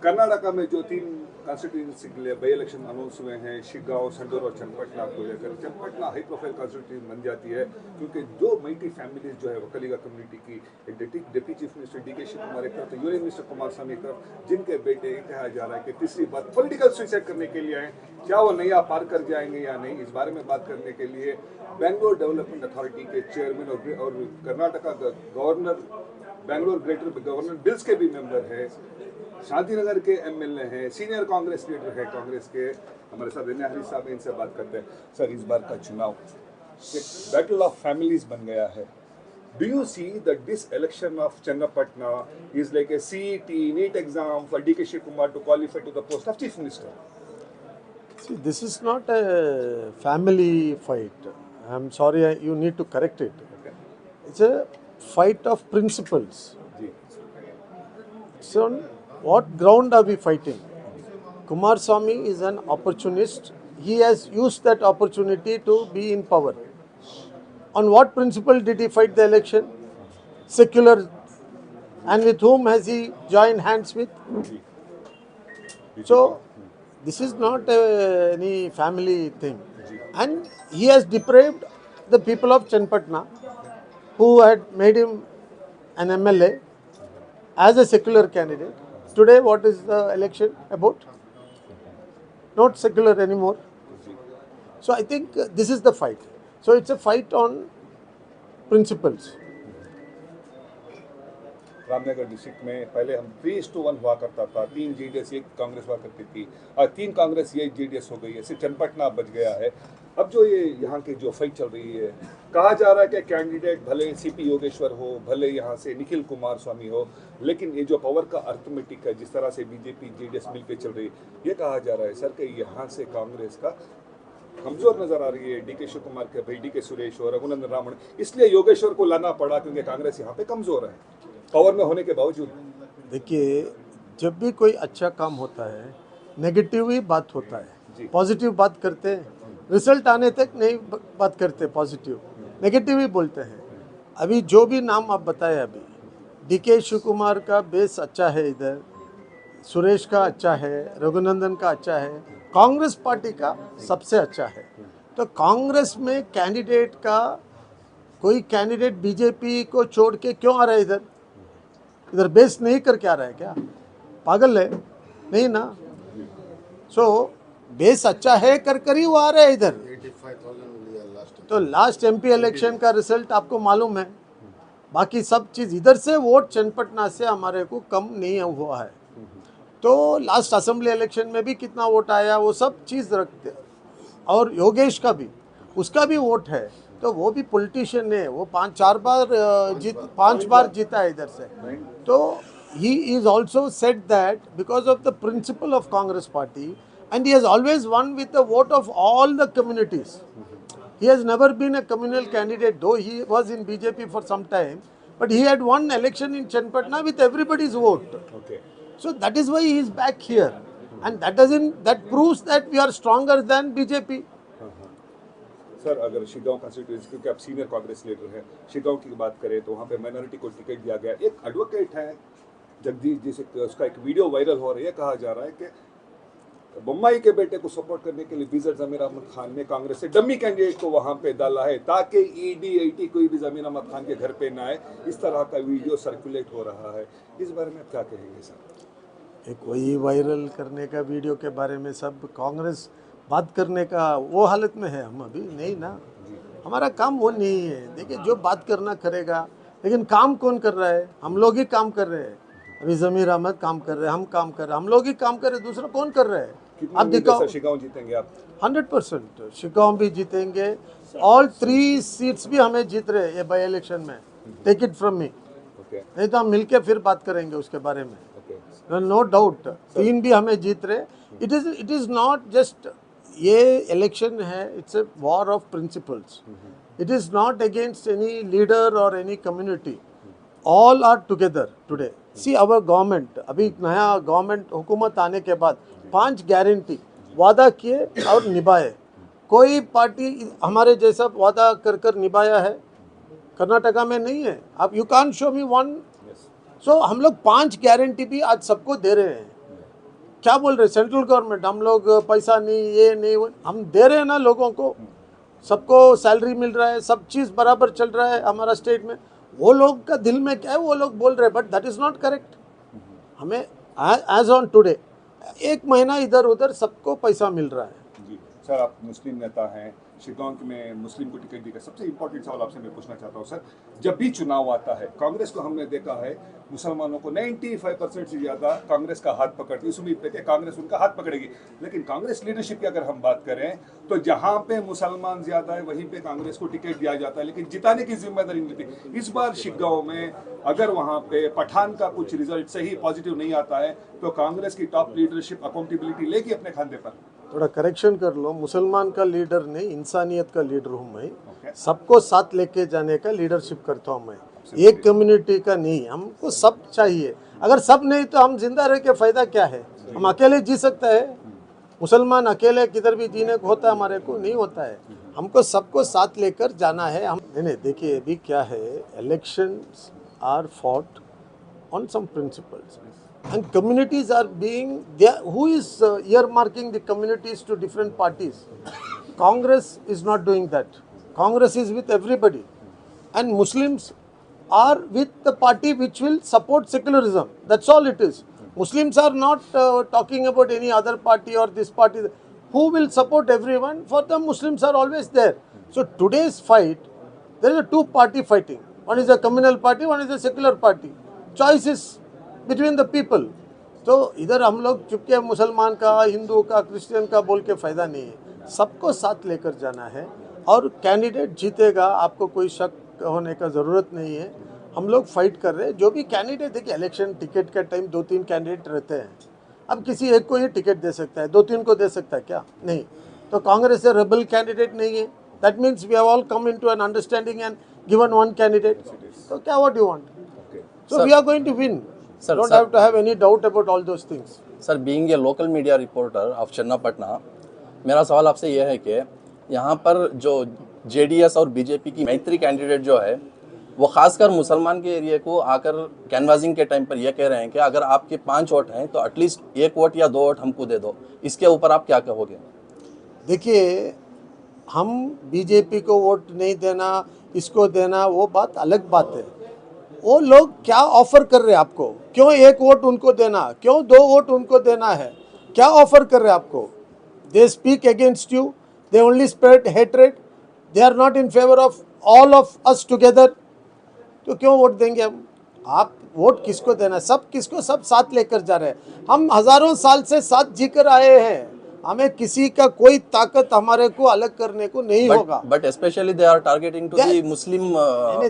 कर्नाटका में जो 3 कॉन्स्टिट्यूंसी के लिए बाई इलेक्शन अनाउंस हुए हैं, शिगांव, संडूर और चन्नपटना को लेकर, चन्नपटना हाई प्रोफाइल कॉन्स्टिट्यूंसी बन जाती है क्योंकि जो मल्टी फैमिलीज जो है वकलीगा कम्युनिटी की, एक deputy chief minister D K. Shivakumar एक तरफ, तो यूनियन मिनिस्टर कुमारस्वामी एक तरफ, जिनके बेटे कहा जा रहा है कि तीसरी बार पॉलिटिकल सुसाइड करने के लिए आए, क्या वो नया पार कर जाएंगे या नहीं, इस बारे में बात करने के लिए बेंगलोर डेवलपमेंट अथॉरिटी के चेयरमैन और Karnataka governor, Bangalore greater governor bills के भी मेंबर है, शांतिनगर के एमएलए हैं, सीनियर कांग्रेस लीडर है कांग्रेस के, हमारे साथ रेन्या हरीश साहब, इनसे बात करते हैं। सर, इस बार का चुनाव एक बैटल ऑफ फैमिलीज बन गया है। Do you see that this election of Channapatna is like a CET NEET exam for D.K. Shiv Kumar to qualify to the post of chief minister? See, this is not a family fight. I'm sorry, you need to correct it. Okay. It's a fight of principles. जी, So, on what ground are we fighting? Kumaraswamy is an opportunist. He has used that opportunity to be in power. On what principle did he fight the election? Secular. And with whom has he joined hands with? जी, So, this is not any family thing. And he has depraved the people of Chenpatna, who had made him an MLA as a secular candidate. Today, what is the election about? Not secular anymore. So, I think this is the fight. So, it's a fight on principles. Ramnagar district में पहले हम 3:1 हुआ करता था, 3 JDS 1 Congress हुआ करती थी, आज 3 कांग्रेस 1 JDS हो गई है, सिर्फ चन्नपटना बच गया है। अब जो ये यहाँ की जो फाइट चल रही है, कहा जा रहा है कि कैंडिडेट भले CP योगेश्वर हो, भले यहाँ से निखिल कुमारस्वामी हो, लेकिन ये जो पावर का अर्थमेटिक है, जिस तरह से BJP JDS मिलकर चल रही है, ये कहा जा रहा है सर कि यहाँ से कांग्रेस का कमजोर नजर आ रही है। D.K. शिव कुमार के भाई D.K. सुरेश और रघुनंदन रामन, इसलिए योगेश्वर को लाना पड़ा क्योंकि कांग्रेस यहाँ पे कमजोर है पावर में होने के बावजूद। देखिए, जब भी कोई अच्छा काम होता है, नेगेटिव ही बात होता जी। है, पॉजिटिव बात करते हैं, रिजल्ट आने तक नहीं बात करते, पॉजिटिव नेगेटिव ही बोलते हैं। अभी जो भी नाम आप बताए, अभी D.K. शिव कुमार का बेस अच्छा है, इधर सुरेश का अच्छा है, रघुनंदन का अच्छा है, कांग्रेस पार्टी का सबसे अच्छा है। तो कांग्रेस में कैंडिडेट का कोई कैंडिडेट BJP को छोड़ के क्यों आ रहा है इधर? इधर बेस नहीं करके आ रहा है क्या? पागल है? नहीं ना। सो बेस अच्छा है कर ही वो आ रहा है इधर। तो लास्ट MP इलेक्शन का रिजल्ट आपको मालूम है। बाकी सब चीज़ इधर से वोट चन्नपटना से हमारे को कम नहीं हुआ है। तो लास्ट असेंबली इलेक्शन में भी कितना वोट आया वो सब चीज़ रखते, और योगेश का भी, उसका भी वोट है। तो वो भी पॉलिटिशियन है, वो 5 बार जीता है इधर से। तो he is also said that because of the principle of Congress party, and he has always won with the vote of all the communities. He has never been a communal candidate, though he was in BJP for some time, but he had won election in Chenpatna with everybody's vote. Okay. So that is why he is back here, and that proves that we are stronger than BJP. Sir, अगर Shigaon constituency, क्योंकि आप senior Congress leader हैं, शिगांव की बात करें तो वहाँ पे माइनॉरिटी को टिकट दिया गया। एक एडवोकेट है जगदीश जी से, उसका एक वीडियो वायरल हो रहा है, कहा जा रहा है कि बम्बई के बेटे को सपोर्ट करने के लिए बीजर जमीर अहमद खान ने कांग्रेस से डमी कैंडिडेट को वहाँ पे डाला है ताकि ED कोई भी जमीर अहमद खान के घर पे ना आए। इस तरह का वीडियो सर्कुलेट हो रहा है, इस बारे में आप क्या कहेंगे सर? एक वही वायरल करने का वीडियो के बारे में सब कांग्रेस बात करने का वो हालत में है, हम अभी नहीं ना। हमारा काम वो नहीं है। देखिए, जो बात करना करेगा, लेकिन काम कौन कर रहा है? हम लोग ही काम कर रहे हैं। अभी जमीर अहमद काम कर रहे हैं, हम काम कर रहे हैं, हम लोग ही काम कर रहे हैं, दूसरा कौन कर रहा है? आप दिखाओ। शिगांव जीतेंगे आप? 100% शिगांव भी जीतेंगे। ऑल 3 सीट्स भी हमें जीत रहे ये बाई इलेक्शन में। Take it from me. नहीं तो हम मिलके फिर बात करेंगे उसके बारे में। नो डाउट 3 भी हमें जीत रहे। इट इज नॉट जस्ट ये इलेक्शन है, it's a war of principles. It is not against any leader और any community. All are together today. See our government, अभी नया गवर्नमेंट हुकूमत आने के बाद 5 गारंटी वादा किए और निभाए। कोई पार्टी हमारे जैसा वादा कर निभाया है कर्नाटका में नहीं है। आप you can't show me one. So हम लोग 5 गारंटी भी आज सबको दे रहे हैं। क्या बोल रहे सेंट्रल गवर्नमेंट हम लोग पैसा नहीं ये नहीं वो हम दे रहे हैं ना लोगों को, सबको सैलरी मिल रहा है, सब चीज़ बराबर चल रहा है हमारा स्टेट में। वो लोग का दिल में क्या है वो लोग बोल रहे हैं, but that is not correct. हमें एज ऑन टुडे 1 महीना इधर उधर सबको पैसा मिल रहा है। जी सर, आप मुस्लिम नेता हैं, शिगांव में मुस्लिम को टिकट देकर सबसे इंपॉर्टेंट सवाल आपसे मैं पूछना चाहता हूँ सर, जब भी चुनाव आता है कांग्रेस को हमने देखा है मुसलमानों को 95% से ज़्यादा कांग्रेस का हाथ पकड़ती है, इस उम्मीद पे कि कांग्रेस उनका हाथ पकड़ेगी। लेकिन कांग्रेस लीडरशिप की अगर हम बात करें तो जहाँ पे मुसलमान ज़्यादा है वहीं पे कांग्रेस को टिकट दिया जाता है, लेकिन जिताने की जिम्मेदारी नहीं लेती। इस बार शिगांव में अगर वहाँ पे पठान का कुछ रिजल्ट सही पॉजिटिव नहीं आता है तो कांग्रेस की टॉप लीडरशिप अकाउंटेबिलिटी लेगी अपने खांधे पर। थोड़ा करेक्शन कर लो, मुसलमान का लीडर नहीं इंसानियत का लीडर हूँ मैं। सबको साथ लेके जाने का लीडरशिप करता हूँ मैं, एक कम्युनिटी का नहीं। हमको सब चाहिए, अगर सब नहीं तो हम जिंदा रह के फायदा क्या है? हम अकेले जी सकते हैं? मुसलमान अकेले किधर भी जीने को होता है, हमारे को नहीं होता है। हमको सबको साथ लेकर जाना है। हम नहीं देखिए अभी क्या है, elections are fought on some principles and communities are being there. Who is earmarking the communities to different parties? Congress is not doing that. Congress is with everybody, and Muslims are with the party which will support secularism. That's all it is. Muslims are not talking about any other party or this party. Who will support everyone? For them, Muslims are always there. So today's fight, there is a two-party fighting. One is a communal party, one is a secular party. Choice is between the people. तो इधर हम लोग चुपके मुसलमान का, हिंदू का, Christian का बोल के फ़ायदा नहीं है, सबको साथ लेकर जाना है और कैंडिडेट जीतेगा, आपको कोई शक होने का ज़रूरत नहीं है। हम लोग फाइट कर रहे हैं, जो भी कैंडिडेट, देखिए इलेक्शन टिकट का टाइम 2-3 कैंडिडेट रहते हैं, अब किसी एक को ही टिकट दे सकता है, 2-3 को दे सकता है क्या? नहीं। तो कांग्रेस से रेबल कैंडिडेट नहीं है, that means we have all come into an understanding and given one candidate. तो क्या what you want? So we are going to win. Don't have to have any doubt about all those things. Sir, being a local media reporter of Channapatna, मेरा सवाल आपसे यह है कि यहाँ पर जो जेडीएस और बीजेपी की मैत्री कैंडिडेट जो है वो खासकर मुसलमान के एरिया को आकर कैनवासिंग के टाइम पर यह कह रहे हैं कि अगर आपके 5 वोट हैं तो एटलीस्ट 1 वोट या 2 वोट हमको दे दो। इसके ऊपर आप क्या कहोगे? देखिए, हम बीजेपी को वोट नहीं देना, इसको देना, वो बात अलग बात है। वो लोग क्या ऑफर कर रहे हैं आपको? क्यों 1 वोट उनको देना, क्यों 2 वोट उनको देना है? क्या ऑफर कर रहे हैं आपको? They speak against you, they only spread hatred, they are not in favour of all of us together. तो क्यों वोट देंगे हम? आप वोट किसको देना? सब किसको, सब साथ लेकर जा रहे हैं। हम हजारों साल से साथ जीकर आए हैं, हमें किसी का कोई ताकत हमारे को अलग करने को नहीं होगा। But specially they are targeting to the Muslim.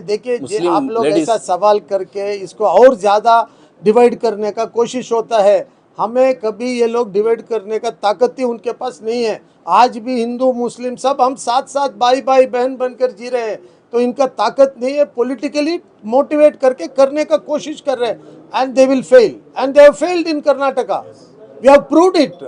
देखिए आप लोग ऐसा सवाल करके इसको और ज्यादा डिवाइड करने का कोशिश होता है। हमें कभी ये लोग डिवाइड करने का ताकत ही उनके पास नहीं है। आज भी हिंदू मुस्लिम सब हम साथ साथ भाई भाई बहन बनकर जी रहे हैं, तो इनका ताकत नहीं है। पॉलिटिकली मोटिवेट करके करने का कोशिश कर रहे हैं and they will fail, and they have failed in Karnataka, we have proved it.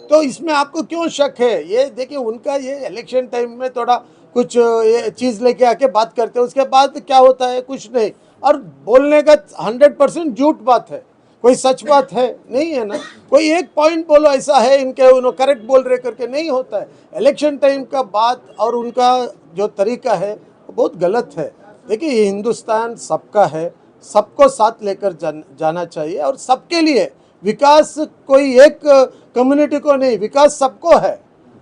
तो इसमें आपको क्यों शक है? ये देखिए, उनका ये इलेक्शन टाइम में थोड़ा कुछ ये चीज़ लेके आके बात करते हैं, उसके बाद क्या होता है? कुछ नहीं। और बोलने का 100% झूठ बात है, कोई सच बात है नहीं है ना। कोई एक पॉइंट बोलो ऐसा है इनके, उन्होंने करेक्ट बोल रहे करके नहीं होता है। इलेक्शन टाइम का बात और उनका जो तरीका है वो बहुत गलत है। देखिए, ये हिंदुस्तान सबका है, सबको साथ लेकर जाना चाहिए और सबके लिए विकास कोई एक कम्युनिटी को नहीं, विकास सबको है।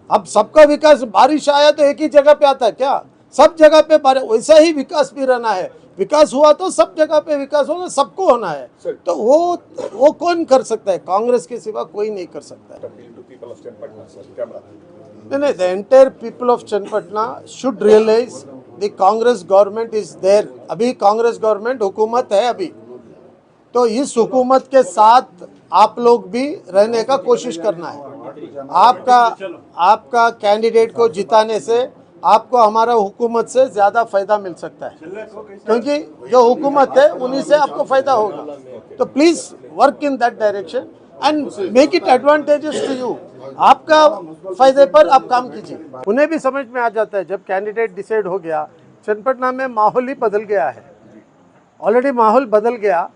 अब सबका विकास, बारिश आया तो एक ही जगह पे आता है क्या? सब जगह पे बारिश, वैसा ही विकास भी रहना है। विकास हुआ तो सब जगह पे विकास होना, सबको होना है। तो वो कौन कर सकता है? कांग्रेस के सिवा कोई नहीं कर सकता है। नहीं, the entire people of Channapatna should realise the Congress government is there. अभी कांग्रेस गवर्नमेंट हुकूमत है अभी, तो इस हुकूमत के साथ आप लोग भी रहने का कोशिश करना है। आपका कैंडिडेट को जिताने से आपको हमारा हुकूमत से ज़्यादा फ़ायदा मिल सकता है, क्योंकि जो हुकूमत है उन्हीं से आपको फ़ायदा होगा। तो please work in that direction and make it advantages to you. आपका फ़ायदे पर आप काम कीजिए। उन्हें भी समझ में आ जाता है, जब कैंडिडेट डिसाइड हो गया, चन्नापटना में माहौल ही बदल गया है, ऑलरेडी माहौल बदल गया।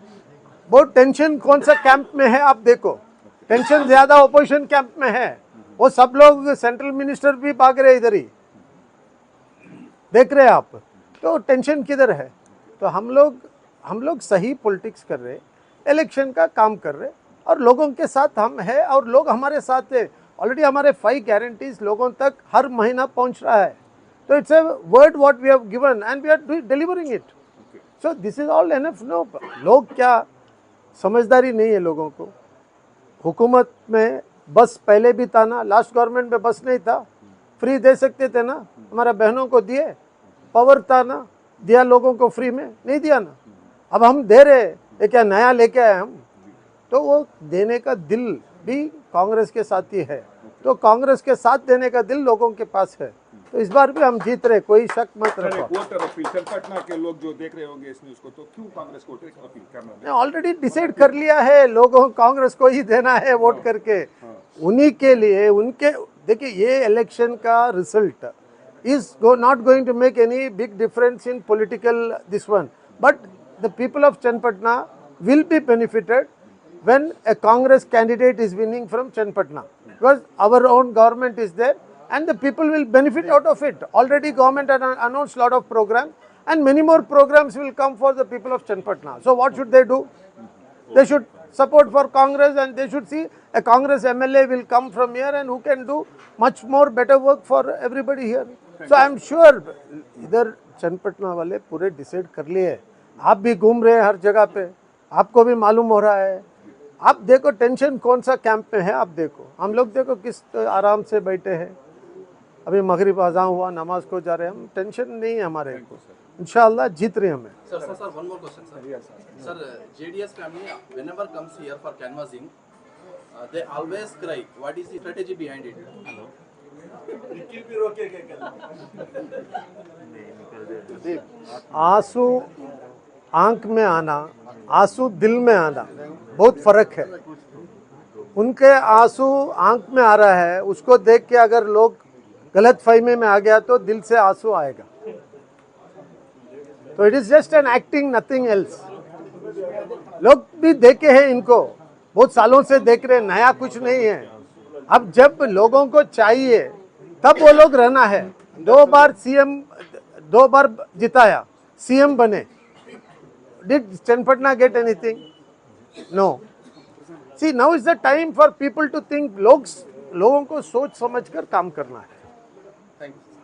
बहुत टेंशन कौन सा कैंप में है आप देखो, टेंशन ज्यादा ओपोजिशन कैंप में है। वो सब लोग सेंट्रल मिनिस्टर भी भाग रहे इधर ही, देख रहे हैं आप। तो टेंशन किधर है? तो हम लोग सही पॉलिटिक्स कर रहे, इलेक्शन का काम कर रहे और लोगों के साथ हम हैं और लोग हमारे साथ है। ऑलरेडी हमारे 5 गारंटीज लोगों तक हर महीना पहुंच रहा है। तो it's a word what we have given and we are delivering it. So this is all enough. No, लोग क्या समझदारी नहीं है लोगों को। हुकूमत में बस पहले भी था ना, लास्ट गवर्नमेंट में बस नहीं था, फ्री दे सकते थे ना, हमारा बहनों को दिए, पावर था ना, दिया लोगों को फ्री में, नहीं दिया ना। अब हम दे रहे, ये क्या नया लेके आए हम? तो वो देने का दिल भी कांग्रेस के साथ ही है। तो कांग्रेस के साथ देने का दिल लोगों के पास है। तो इस बार भी हम जीत रहे, कोई शक मत सर, रखो। एक वोटर अपील, चनपटना के लोग जो देख रहे होंगे इस न्यूज को, तो क्यों कांग्रेस को अपील करना? ऑलरेडी डिसाइड कर लिया है, लोगों कांग्रेस को ही देना है वोट करके। उन्हीं के लिए, उनके देखिए, ये इलेक्शन का result is not going to make any big difference in political this one, but the people of Chenpatna will be benefited when a Congress candidate is winning from Chenpatna, because our own government is there and the people will benefit out of it. Already government had announced lot of programs and many more programs will come for the people of Chenpatna. So what should they do? They should support for Congress and they should see a Congress MLA will come from here and who can do much more better work for everybody here. So I am sure इधर चनपटना वाले पूरे decide कर लिए हैं। आप भी घूम रहे हैं हर जगह पे, आपको भी मालूम हो रहा है। आप देखो टेंशन कौन सा कैंप में है, आप देखो, हम लोग देखो किस आराम से बैठे हैं। अभी मगरिब अज़ान हुआ, नमाज को जा रहे हैं, हम टेंशन नहीं है हमारे। इंशाअल्लाह जीत रहे हमें। Sir, one more question, sir. Yes, sir. Sir, JDS family, whenever comes here for canvassing, they always cry. What is the strategy behind it? आंसू आंख में आना, आंसू दिल में आना, बहुत फर्क है। उनके आंसू आंख में आ रहा है, उसको देख के अगर लोग गलत फहमी में आ गया तो दिल से आंसू आएगा। तो it is just an acting, nothing else. लोग भी देखे हैं इनको, बहुत सालों से देख रहे हैं, नया कुछ नहीं है। अब जब लोगों को चाहिए तब वो लोग रहना है। 2 बार सीएम, 2 बार जिताया, सीएम बने। Did Channapatna get anything? No. See, now is the time for people to think. लोगों को सोच समझ कर काम करना है। Thank you.